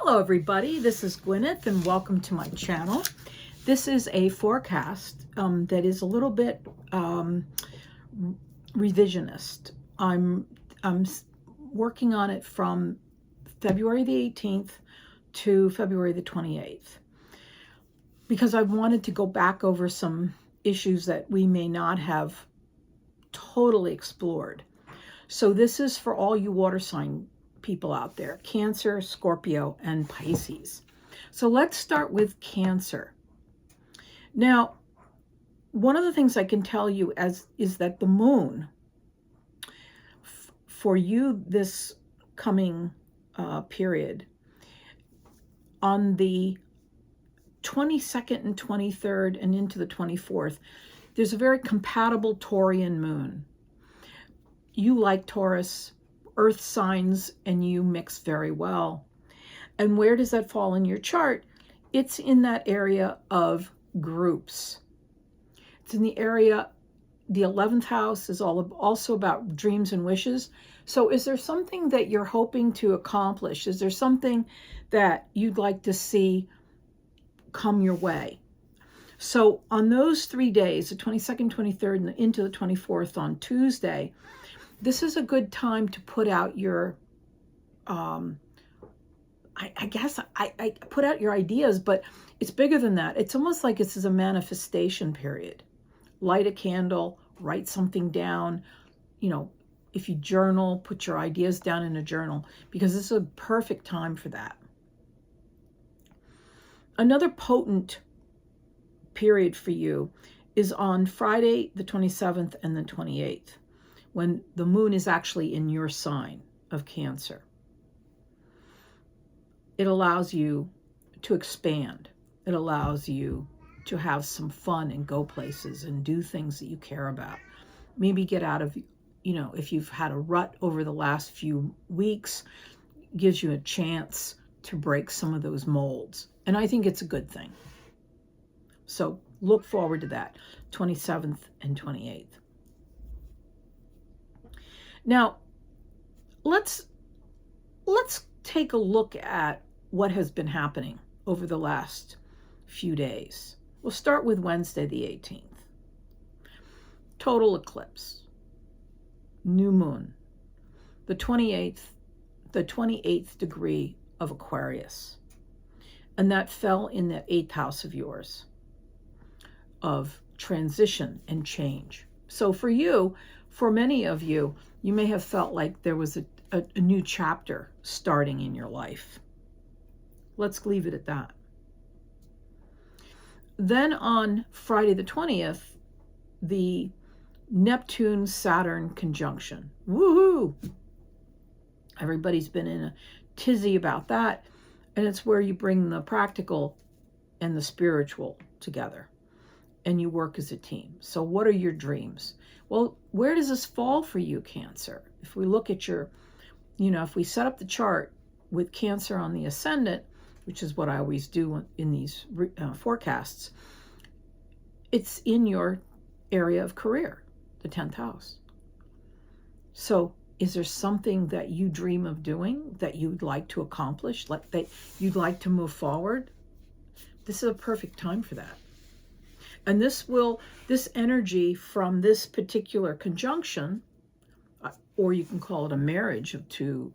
Hello everybody, this is Gwyneth and welcome to my channel. This is a forecast that is a little bit revisionist. I'm working on it from February the 18th to February the 28th because I wanted to go back over some issues that we may not have totally explored. So this is for all you water sign people out there, Cancer, Scorpio, and Pisces. So let's start with Cancer. Now, one of the things I can tell you is that the moon, for you this coming period, on the 22nd and 23rd and into the 24th, there's a very compatible Taurian moon. You like Taurus, earth signs, and you mix very well. And where does that fall in your chart? It's in that area of groups. It's in the area, the 11th house is also about dreams and wishes. So is there something that you're hoping to accomplish? Is there something that you'd like to see come your way? So on those 3 days, the 22nd, 23rd, and into the 24th on Tuesday, this is a good time to put out your, I put out your ideas, but it's bigger than that. It's almost like this is a manifestation period. Light a candle, write something down. You know, if you journal, put your ideas down in a journal, because this is a perfect time for that. Another potent period for you is on Friday, the 27th and the 28th. When the moon is actually in your sign of Cancer. It allows you to expand. It allows you to have some fun and go places and do things that you care about. Maybe get out of, if you've had a rut over the last few weeks, gives you a chance to break some of those molds. And I think it's a good thing. So look forward to that, 27th and 28th. Now, let's take a look at what has been happening over the last few days. We'll start with Wednesday the 18th. Total eclipse. New moon. The 28th degree of Aquarius. And that fell in the 8th house of yours, of transition and change. So for you, for many of you, you may have felt like there was a new chapter starting in your life. Let's leave it at that. Then on Friday the 20th, the Neptune-Saturn conjunction. Woohoo! Everybody's been in a tizzy about that. And it's where you bring the practical and the spiritual together. And you work as a team. So what are your dreams? Well, where does this fall for you, Cancer? If we look at your, if we set up the chart with Cancer on the ascendant, which is what I always do in these forecasts, it's in your area of career, the 10th house. So is there something that you dream of doing that you'd like to accomplish, like that you'd like to move forward? This is a perfect time for that. And this energy from this particular conjunction, or you can call it a marriage of two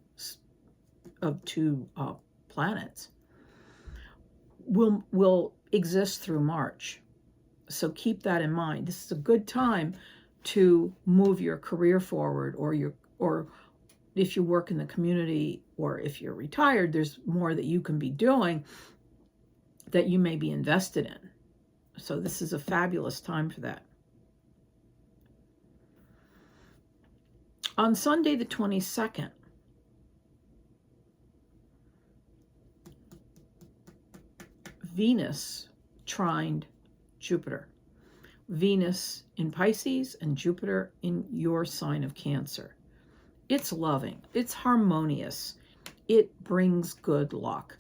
planets, will exist through March. So keep that in mind. This is a good time to move your career forward, or if you work in the community, or if you're retired, there's more that you can be doing that you may be invested in. So this is a fabulous time for that. On Sunday the 22nd, Venus trined Jupiter. Venus in Pisces and Jupiter in your sign of Cancer. It's loving. It's harmonious. It brings good luck.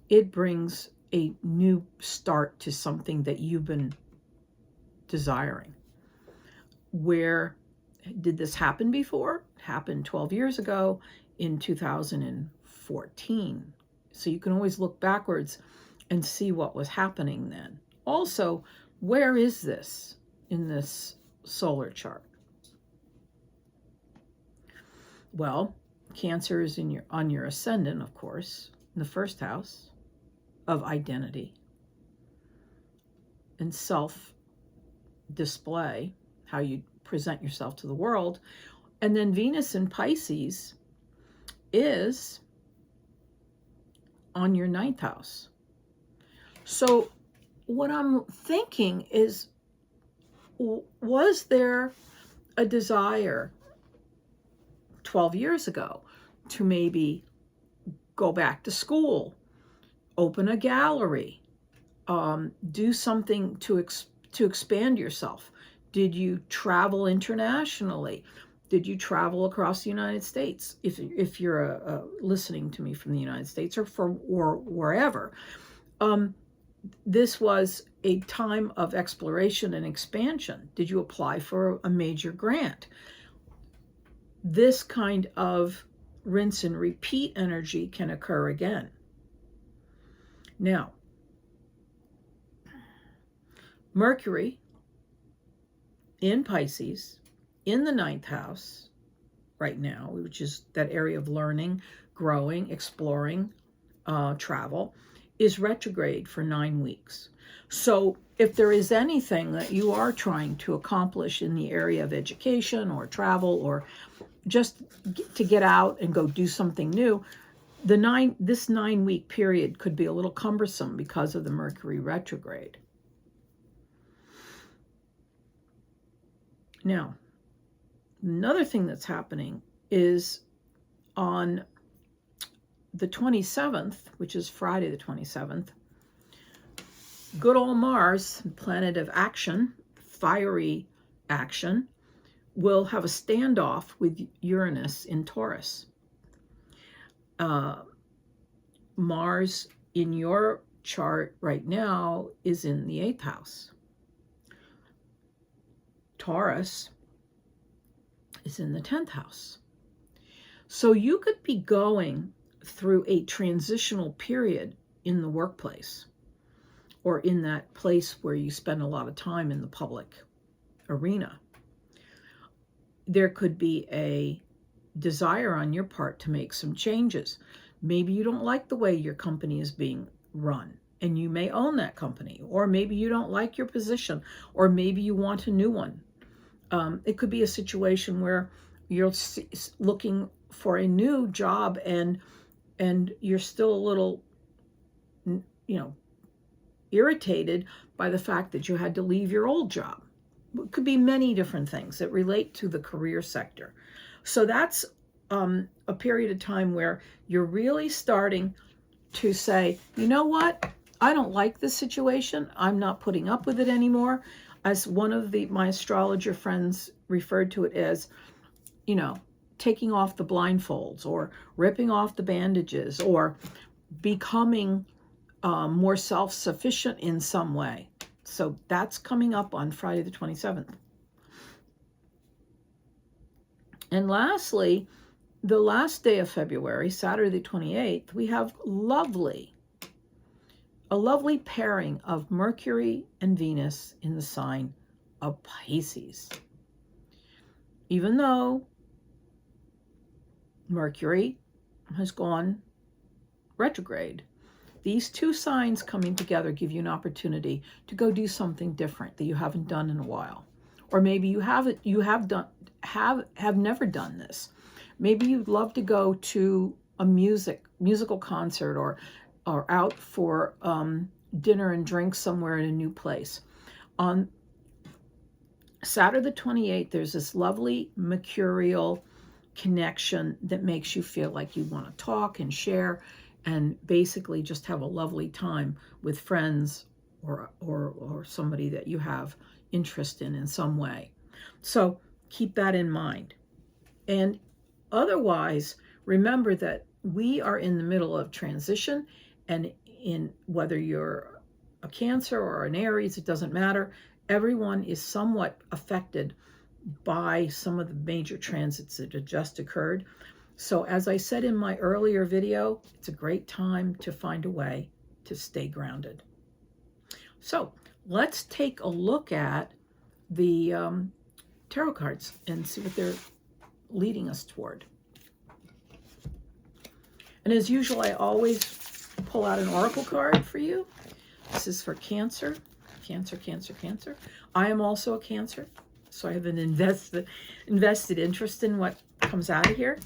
It brings a new start to something that you've been desiring. Where did this happen before? It happened 12 years ago in 2014. So you can always look backwards and see what was happening then. Also, where is this in this solar chart? Well, Cancer is on your ascendant, of course, in the first house of identity and self-display, how you present yourself to the world. And then Venus in Pisces is on your 9th house. So what I'm thinking is, was there a desire 12 years ago to maybe go back to school, open a gallery, do something to expand yourself? Did you travel internationally? Did you travel across the United States? If you're listening to me from the United States or wherever, this was a time of exploration and expansion. Did you apply for a major grant? This kind of rinse and repeat energy can occur again. Now, Mercury in Pisces, in the 9th house right now, which is that area of learning, growing, exploring, travel, is retrograde for 9 weeks. So if there is anything that you are trying to accomplish in the area of education or travel or just to get out and go do something new, this 9-week period could be a little cumbersome because of the Mercury retrograde. Now, another thing that's happening is on the 27th, which is Friday the 27th, good old Mars, planet of action, fiery action, will have a standoff with Uranus in Taurus. Mars in your chart right now is in the 8th house. Taurus is in the 10th house. So you could be going through a transitional period in the workplace or in that place where you spend a lot of time in the public arena. There could be a desire on your part to make some changes. Maybe you don't like the way your company is being run, and you may own that company, or maybe you don't like your position, or maybe you want a new one. It could be a situation where you're looking for a new job and you're still a little, irritated by the fact that you had to leave your old job. It could be many different things that relate to the career sector. So that's a period of time where you're really starting to say, you know what? I don't like this situation. I'm not putting up with it anymore. As one of my astrologer friends referred to it as, taking off the blindfolds or ripping off the bandages or becoming more self-sufficient in some way. So that's coming up on Friday the 27th. And lastly, the last day of February, Saturday the 28th, we have a lovely pairing of Mercury and Venus in the sign of Pisces. Even though Mercury has gone retrograde, these two signs coming together give you an opportunity to go do something different that you haven't done in a while. Or maybe you have never done this. Maybe you'd love to go to a musical concert or out for dinner and drinks somewhere in a new place. On Saturday the 28th, there's this lovely mercurial connection that makes you feel like you want to talk and share and basically just have a lovely time with friends or somebody that you have interest in some way. So keep that in mind. And otherwise, remember that we are in the middle of transition, and in whether you're a Cancer or an Aries, it doesn't matter. Everyone is somewhat affected by some of the major transits that have just occurred. So as I said in my earlier video, it's a great time to find a way to stay grounded. So let's take a look at the tarot cards and see what they're leading us toward. And as usual, I always pull out an oracle card for you. This is for Cancer. Cancer, Cancer, Cancer. I am also a Cancer, so I have an invested interest in what comes out of here.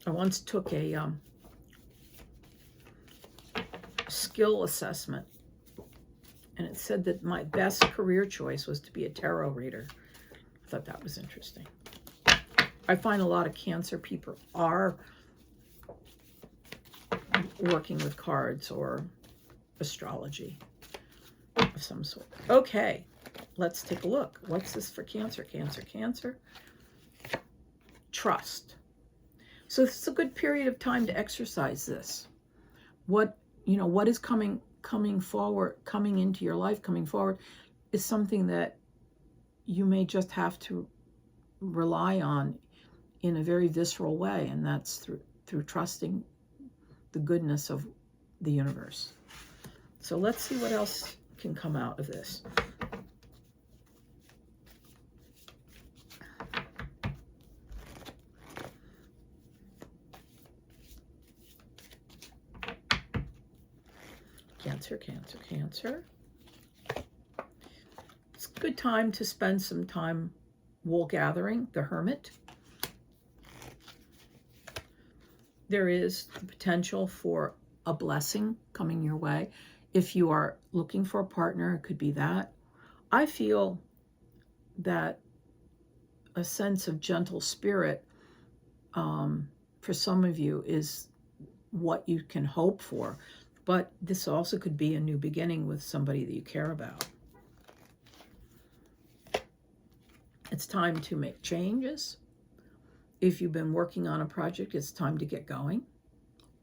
I once took a skill assessment, and it said that my best career choice was to be a tarot reader. I thought that was interesting. I find a lot of Cancer people are working with cards or astrology of some sort. Okay, let's take a look. What's this for Cancer? Cancer, Cancer. Trust. So this is a good period of time to exercise this. What is coming forward, coming into your life, coming forward, is something that you may just have to rely on in a very visceral way, and that's through trusting the goodness of the universe. So let's see what else can come out of this. Cancer, Cancer, Cancer. It's a good time to spend some time wool gathering, the Hermit. There is the potential for a blessing coming your way. If you are looking for a partner, it could be that. I feel that a sense of gentle spirit for some of you is what you can hope for. But this also could be a new beginning with somebody that you care about. It's time to make changes. If you've been working on a project, it's time to get going.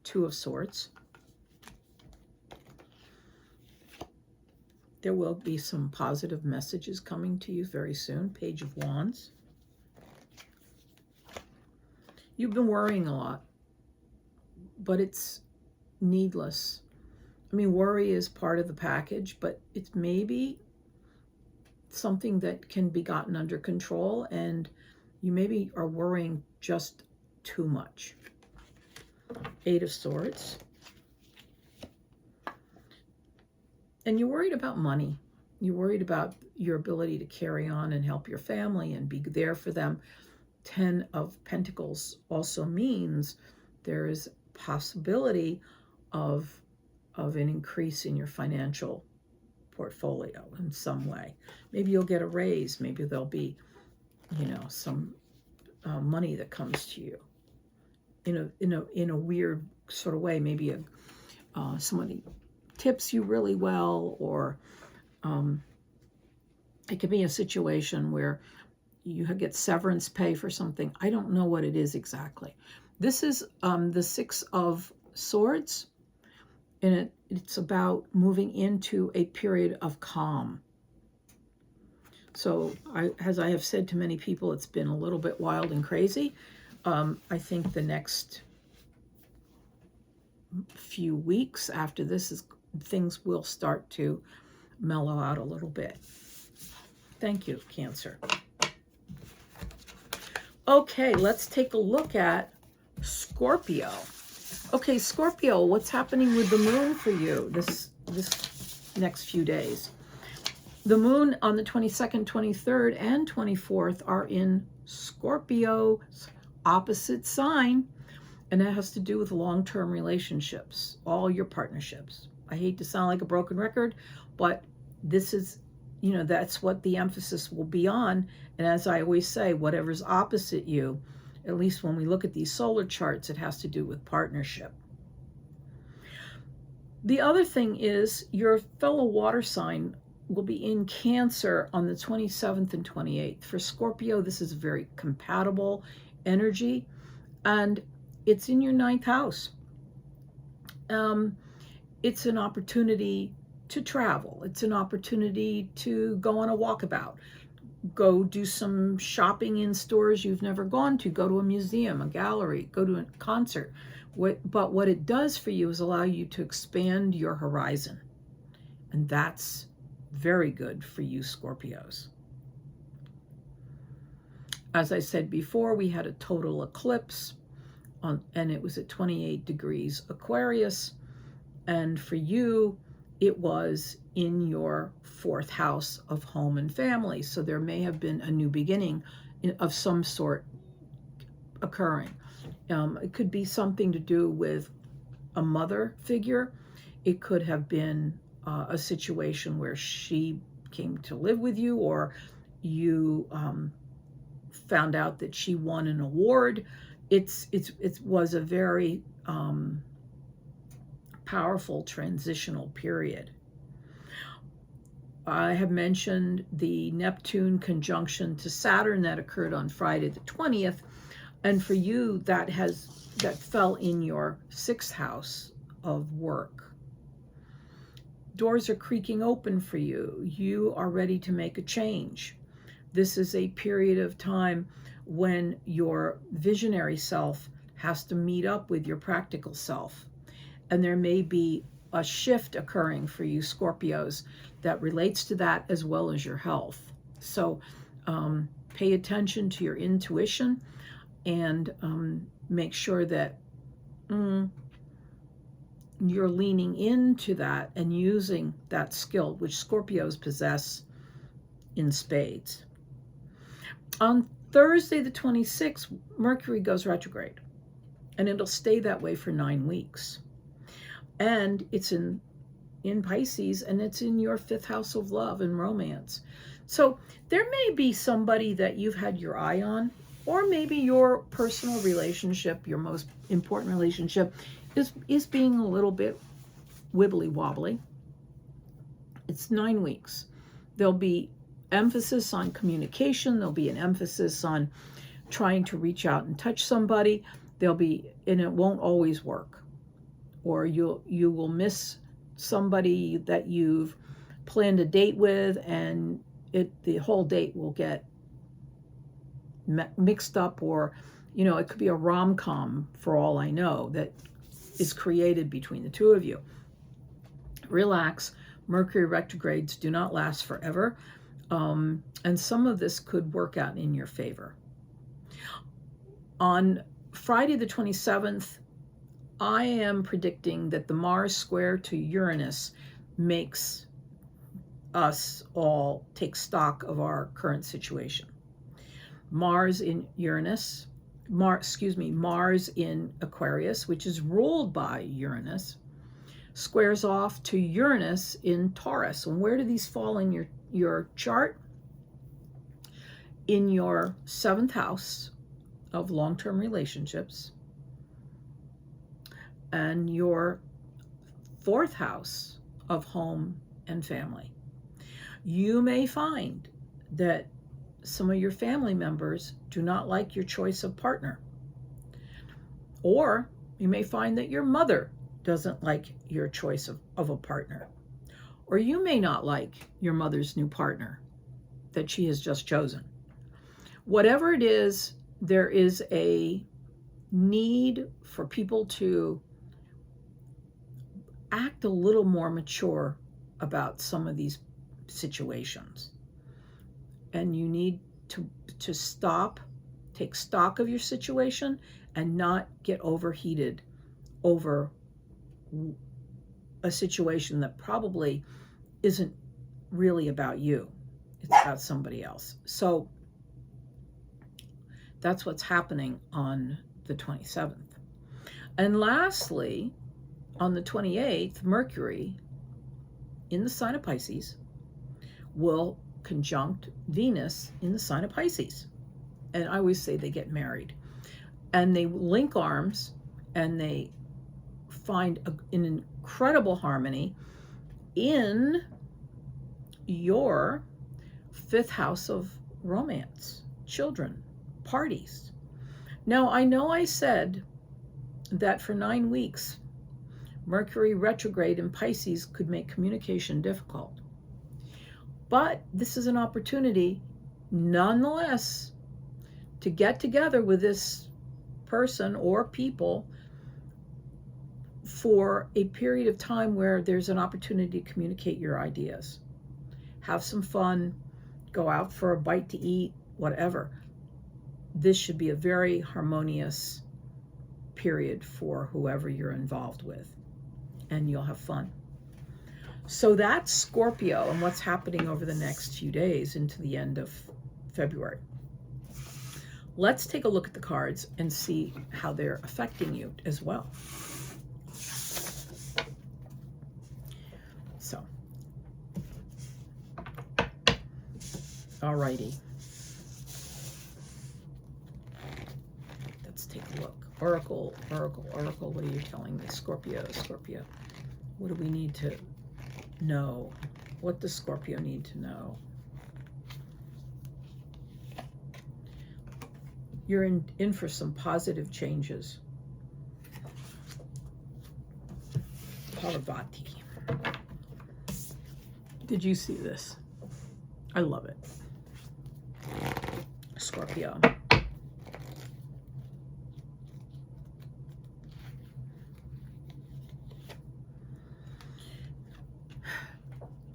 Two of Swords. There will be some positive messages coming to you very soon. Page of Wands. You've been worrying a lot, but it's needless. I mean, worry is part of the package, but it's maybe something that can be gotten under control, and you maybe are worrying just too much. Eight of Swords. And you're worried about money. You're worried about your ability to carry on and help your family and be there for them. 10 of Pentacles also means there is possibility of an increase in your financial portfolio in some way. Maybe you'll get a raise. Maybe there'll be, some money that comes to you in a weird sort of way. Maybe somebody tips you really well, or it could be a situation where you get severance pay for something. I don't know what it is exactly. This is the Six of Swords, and it's about moving into a period of calm. So as I have said to many people, it's been a little bit wild and crazy. I think the next few weeks after this things will start to mellow out a little bit. Thank you, Cancer. Okay, let's take a look at Scorpio. Okay, Scorpio, what's happening with the moon for you this next few days? The moon on the 22nd, 23rd, and 24th are in Scorpio's opposite sign, and that has to do with long-term relationships, all your partnerships. I hate to sound like a broken record, but this is, that's what the emphasis will be on. And as I always say, whatever's opposite you, at least when we look at these solar charts, it has to do with partnership. The other thing is your fellow water sign will be in Cancer on the 27th and 28th. For Scorpio, this is a very compatible energy, and it's in your 9th house. It's an opportunity to travel. It's an opportunity to go on a walkabout, go do some shopping in stores you've never gone to, go to a museum, a gallery, go to a concert. But what it does for you is allow you to expand your horizon. And that's very good for you Scorpios. As I said before, we had a total eclipse and it was at 28 degrees Aquarius. And for you, it was in your 4th house of home and family. So there may have been a new beginning of some sort occurring. It could be something to do with a mother figure. It could have been a situation where she came to live with you, or you found out that she won an award. It was a very powerful transitional period. I have mentioned the Neptune conjunction to Saturn that occurred on Friday the 20th, and for you that fell in your 6th house of work. Doors are creaking open for you. You are ready to make a change. This is a period of time when your visionary self has to meet up with your practical self. And there may be a shift occurring for you Scorpios that relates to that, as well as your health. So pay attention to your intuition and make sure that you're leaning into that and using that skill, which Scorpios possess in spades. On Thursday the 26th, Mercury goes retrograde, and it'll stay that way for 9 weeks. And it's in Pisces, and it's in your 5th house of love and romance. So there may be somebody that you've had your eye on, or maybe your personal relationship, your most important relationship, is being a little bit wibbly wobbly. It's 9 weeks. There'll be emphasis on communication. There'll be an emphasis on trying to reach out and touch somebody. And it won't always work. Or you will miss somebody that you've planned a date with, and the whole date will get mixed up, or it could be a rom-com for all I know that is created between the two of you. Relax. Mercury retrogrades do not last forever, and some of this could work out in your favor. On Friday the 27th, I am predicting that the Mars square to Uranus makes us all take stock of our current situation. Mars in Uranus, Mars in Aquarius, which is ruled by Uranus, squares off to Uranus in Taurus. And where do these fall in your chart? In your 7th house of long-term relationships, and your 4th house of home and family. You may find that some of your family members do not like your choice of partner. Or you may find that your mother doesn't like your choice of a partner. Or you may not like your mother's new partner that she has just chosen. Whatever it is, there is a need for people to act a little more mature about some of these situations. And you need to stop, take stock of your situation, and not get overheated over a situation that probably isn't really about you. It's about somebody else. So that's what's happening on the 27th. And lastly, on the 28th, Mercury in the sign of Pisces will conjunct Venus in the sign of Pisces. And I always say they get married. And they link arms, and they find an incredible harmony in your 5th house of romance, children, parties. Now, I know I said that for 9 weeks, Mercury retrograde in Pisces could make communication difficult. But this is an opportunity, nonetheless, to get together with this person or people for a period of time where there's an opportunity to communicate your ideas. Have some fun, go out for a bite to eat, whatever. This should be a very harmonious period for whoever you're involved with, and you'll have fun. So that's Scorpio and what's happening over the next few days into the end of February. Let's take a look at the cards and see how they're affecting you as well. So, alrighty. Let's take a look. Oracle, Oracle, Oracle, what are you telling me? Scorpio, Scorpio. What do we need to know? What does Scorpio need to know? You're in for some positive changes. Parvati. Did you see this? I love it. Scorpio.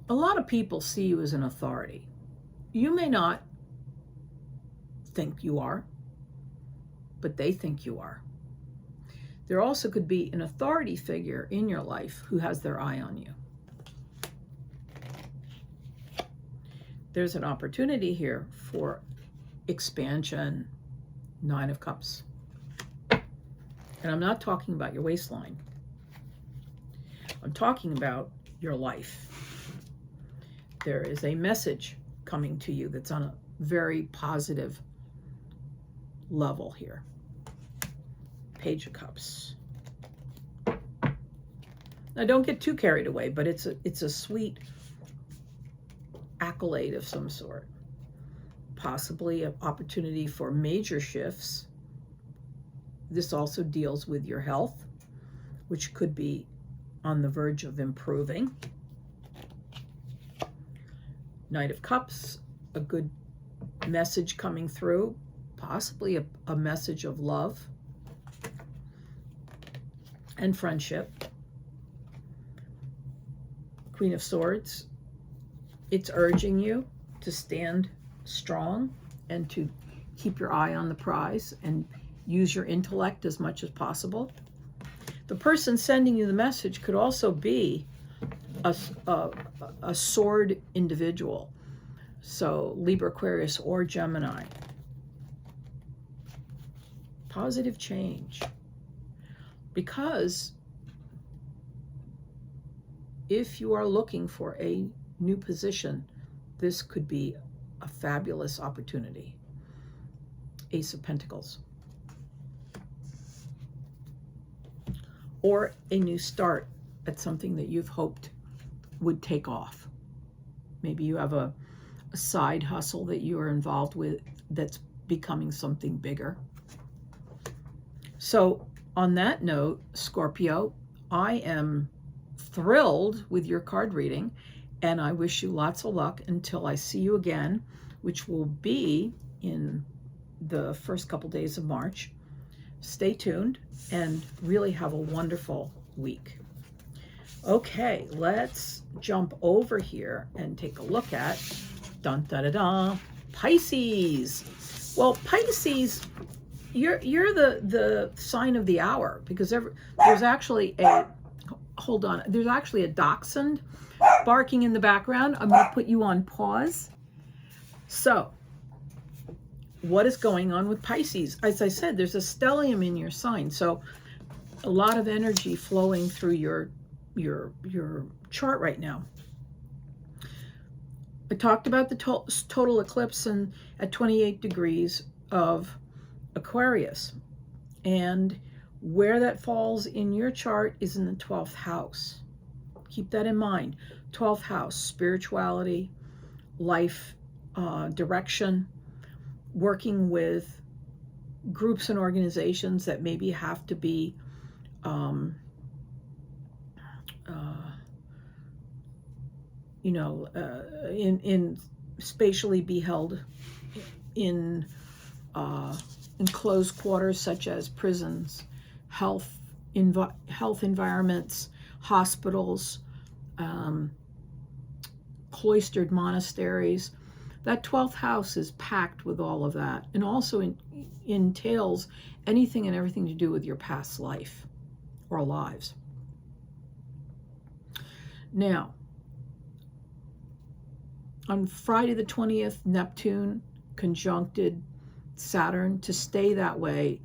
A lot of people see you as an authority. You may not think you are, but they think you are. There also could be an authority figure in your life who has their eye on you. There's an opportunity here for expansion. 9 of Cups. And I'm not talking about your waistline. I'm talking about your life. There is a message coming to you that's on a very positive level here. Page of Cups. Now don't get too carried away, but it's a sweet accolade of some sort. Possibly an opportunity for major shifts. This also deals with your health, which could be on the verge of improving. Knight of Cups, a good message coming through, possibly a message of love and friendship. Queen of Swords, it's urging you to stand strong and to keep your eye on the prize and use your intellect as much as possible. The person sending you the message could also be a sword individual. So Libra, Aquarius, or Gemini. Positive change. Because if you are looking for a new position, this could be a fabulous opportunity. Ace of Pentacles. Or a new start at something that you've hoped would take off. Maybe you have a side hustle that you are involved with that's becoming something bigger. So on that note, Scorpio, I am thrilled with your card reading, and I wish you lots of luck until I see you again, which will be in the first couple days of March. Stay tuned and really have a wonderful week. Okay, let's jump over here and take a look at Pisces. Well, Pisces, you're the sign of the hour, because there's actually a there's actually a dachshund barking in the background. I'm going to put you on pause. So, what is going on with Pisces? As I said, there's a stellium in your sign, so a lot of energy flowing through your chart right now. I talked about the total eclipse at 28 degrees of Aquarius, and where that falls in your chart is in the 12th house. Keep that in mind. 12th house, spirituality, life, direction, working with groups and organizations that maybe have to be in spatially be held in enclosed quarters such as prisons, health environments, hospitals, cloistered monasteries. That 12th house is packed with all of that, and also entails anything and everything to do with your past life or lives. Now, on Friday the 20th, Neptune conjuncted Saturn to stay that way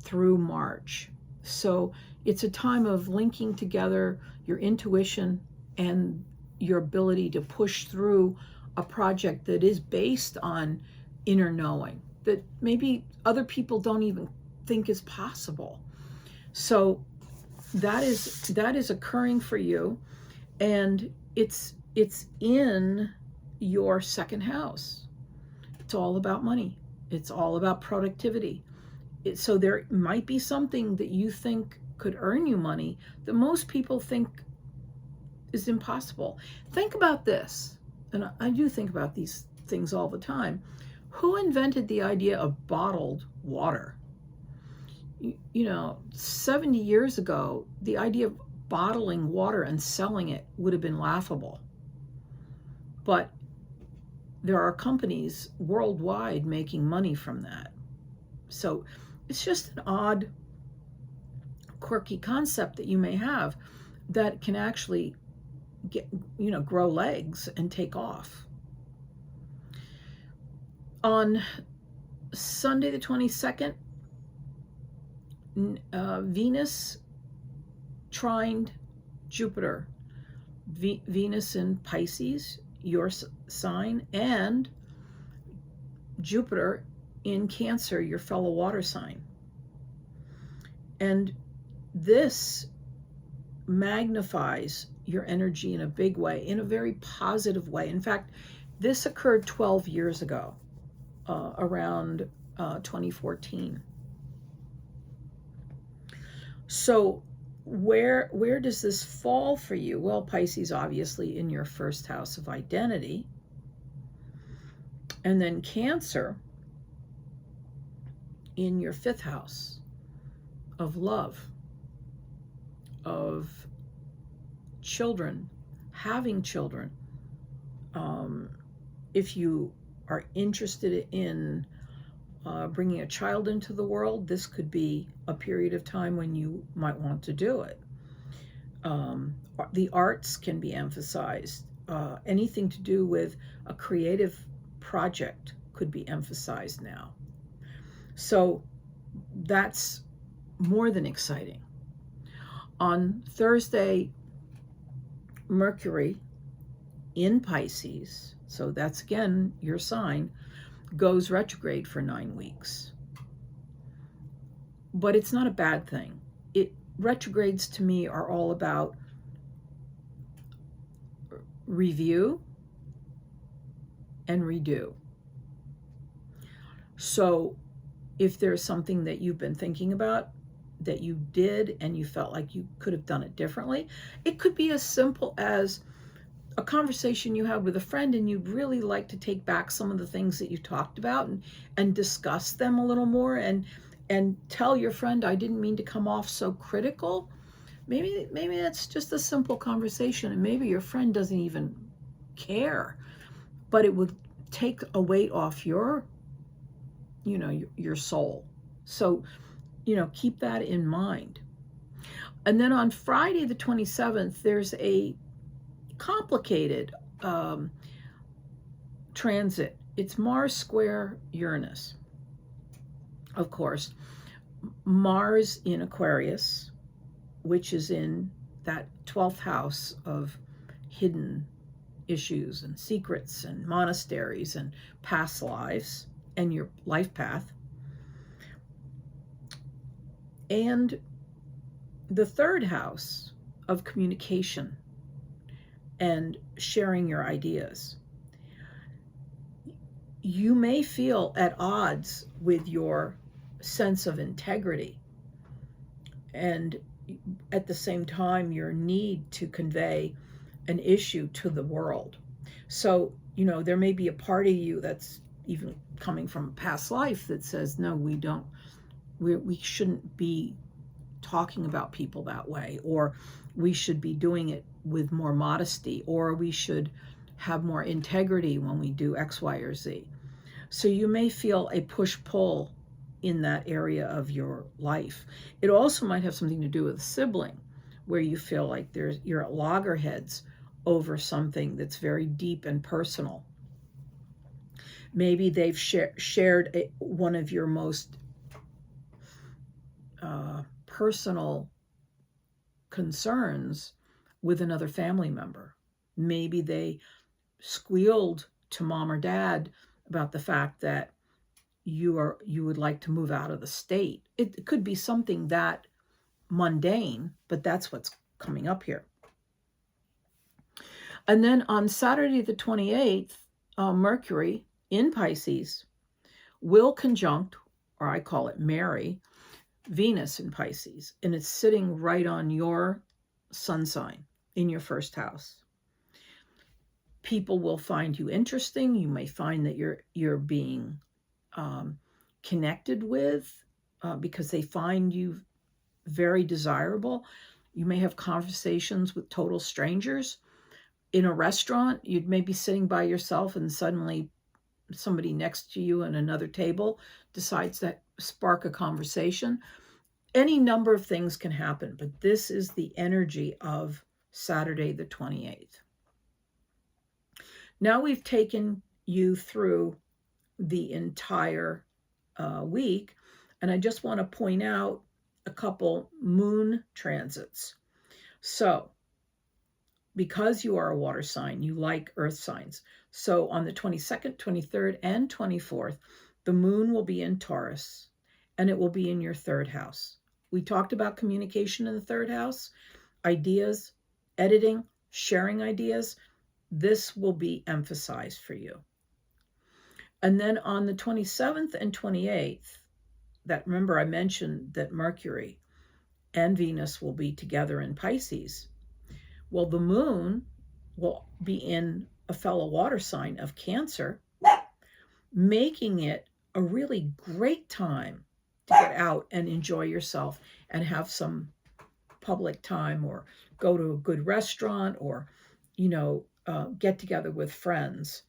through March. So it's a time of linking together your intuition and your ability to push through a project that is based on inner knowing that maybe other people don't even think is possible. So that is occurring for you, and it's in your second house. It's all about money. It's all about productivity. So there might be something that you think could earn you money that most people think is impossible. Think about this, and I do think about these things all the time. Who invented the idea of bottled water? 70 years ago, the idea of bottling water and selling it would have been laughable. But there are companies worldwide making money from that. So it's just an odd, quirky concept that you may have that can actually grow legs and take off. On Sunday the 22nd, Venus trined Jupiter. Venus in Pisces, your sign, and Jupiter in Cancer, your fellow water sign. And this magnifies your energy in a big way, in a very positive way. In fact, this occurred 12 years ago, around 2014. So where does this fall for you? Well, Pisces, obviously, in your first house of identity. And then Cancer in your fifth house of love, of children, having children. If you are interested in bringing a child into the world, this could be a period of time when you might want to do it. The arts can be emphasized. Anything to do with a creative project could be emphasized now. So that's more than exciting. On Thursday, Mercury in Pisces, so that's again your sign, goes retrograde for 9 weeks. But it's not a bad thing. Retrogrades to me are all about review and redo. So if there's something that you've been thinking about that you did and you felt like you could have done it differently, it could be as simple as a conversation you had with a friend and you'd really like to take back some of the things that you talked about and discuss them a little more and tell your friend, I didn't mean to come off so critical. Maybe it's just a simple conversation, and maybe your friend doesn't even care, but it would take a weight off your soul. So, keep that in mind. And then on Friday the 27th, there's a complicated transit. It's Mars square Uranus. Of course, Mars in Aquarius, which is in that 12th house of hidden issues and secrets and monasteries and past lives and your life path. And the third house of communication and sharing your ideas. You may feel at odds with your sense of integrity and at the same time your need to convey an issue to the world. So, there may be a part of you that's even coming from a past life that says, no, we shouldn't be talking about people that way, or we should be doing it with more modesty, or we should have more integrity when we do X, Y, or Z. So you may feel a push-pull in that area of your life. It also might have something to do with a sibling, where you feel like you're at loggerheads over something that's very deep and personal. Maybe they've shared one of your most personal concerns with another family member. Maybe they squealed to mom or dad about the fact that you would like to move out of the state. It could be something that mundane, but that's what's coming up here. And then on Saturday the 28th, Mercury in Pisces will conjunct, or I call it marry, Venus in Pisces, and it's sitting right on your sun sign in your first house. People will find you interesting. You may find that you're being connected with because they find you very desirable. You may have conversations with total strangers. In a restaurant, you'd maybe sitting by yourself and suddenly somebody next to you at another table decides to spark a conversation. Any number of things can happen, but this is the energy of Saturday the 28th. Now we've taken you through the entire week, and I just want to point out a couple moon transits. So, because you are a water sign, you like earth signs. So on the 22nd, 23rd, and 24th, the moon will be in Taurus, and it will be in your third house. We talked about communication in the third house, ideas, editing, sharing ideas. This will be emphasized for you. And then on the 27th and 28th, remember I mentioned that Mercury and Venus will be together in Pisces. Well, the moon will be in a fellow water sign of Cancer, making it a really great time to get out and enjoy yourself and have some public time, or go to a good restaurant, or, get together with friends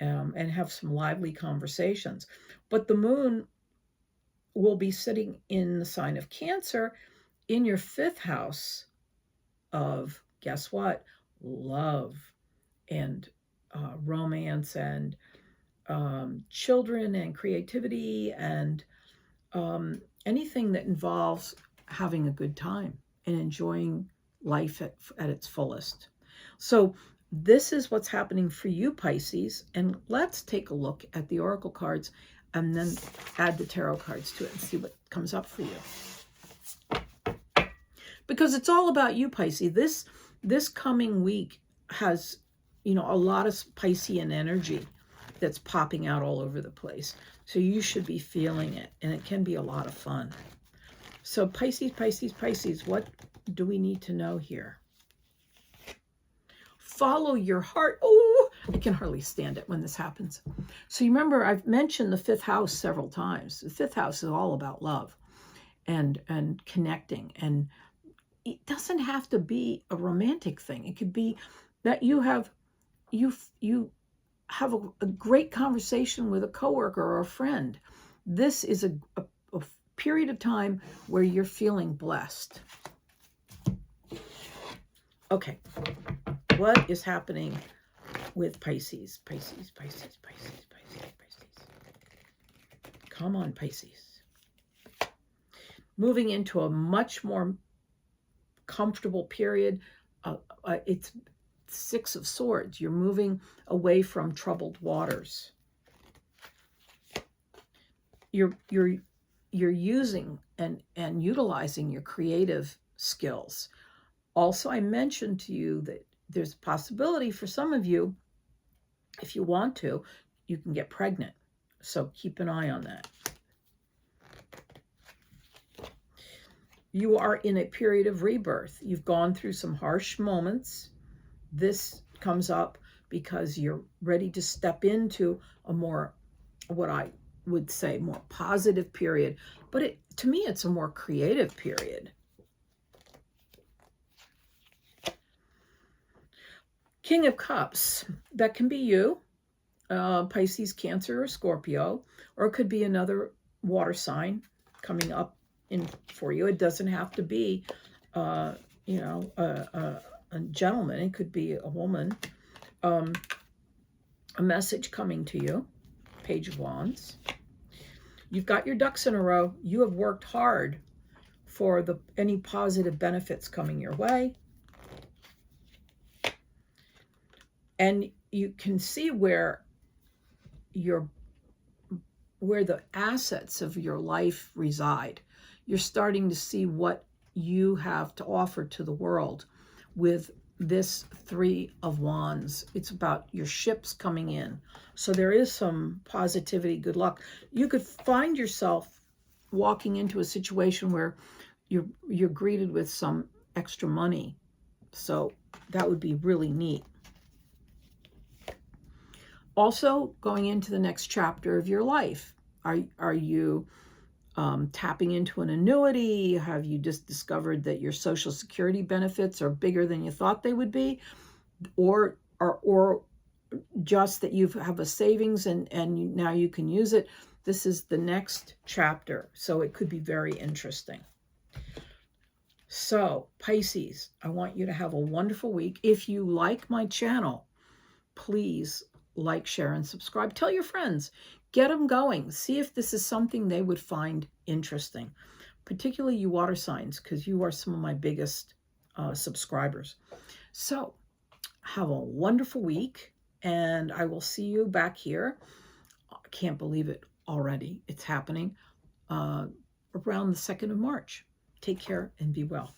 and have some lively conversations. But the moon will be sitting in the sign of Cancer in your fifth house of, guess what? Love and romance and children and creativity and anything that involves having a good time and enjoying life at its fullest. So this is what's happening for you, Pisces. And let's take a look at the oracle cards and then add the tarot cards to it and see what comes up for you. Because it's all about you, Pisces. This coming week has, a lot of Piscean energy that's popping out all over the place. So you should be feeling it, and it can be a lot of fun. So Pisces, what do we need to know here? Follow your heart. Oh, I can hardly stand it when this happens. So you remember I've mentioned the fifth house several times. The fifth house is all about love and connecting, and it doesn't have to be a romantic thing. It could be that you have a great conversation with a coworker or a friend. This is a period of time where you're feeling blessed. Okay, what is happening with Pisces? Pisces. Come on, Pisces. Moving into a much more comfortable period. It's Six of Swords. You're moving away from troubled waters. You're using and utilizing your creative skills. Also, I mentioned to you that there's a possibility for some of you, if you want to, you can get pregnant. So keep an eye on that. You are in a period of rebirth. You've gone through some harsh moments, this comes up because you're ready to step into a more, what I would say, more positive period. But to me, it's a more creative period. King of Cups, that can be you, Pisces, Cancer, or Scorpio, or it could be another water sign coming up in for you. It doesn't have to be, you know, a gentleman. It could be a woman. A message coming to you, Page of Wands. You've got your ducks in a row. You have worked hard for any positive benefits coming your way. And you can see where the assets of your life reside. You're starting to see what you have to offer to the world with this Three of Wands. It's about your ships coming in. So there is some positivity, good luck. You could find yourself walking into a situation where you're greeted with some extra money. So that would be really neat. Also, going into the next chapter of your life, are you tapping into an annuity? Have you just discovered that your Social Security benefits are bigger than you thought they would be? Or just that you have a savings and now you can use it? This is the next chapter, so it could be very interesting. So, Pisces, I want you to have a wonderful week. If you like my channel, please like, share, and subscribe. Tell your friends. Get them going. See if this is something they would find interesting, particularly you water signs, because you are some of my biggest subscribers. So have a wonderful week, and I will see you back here. I can't believe it already. It's happening around the 2nd of March. Take care and be well.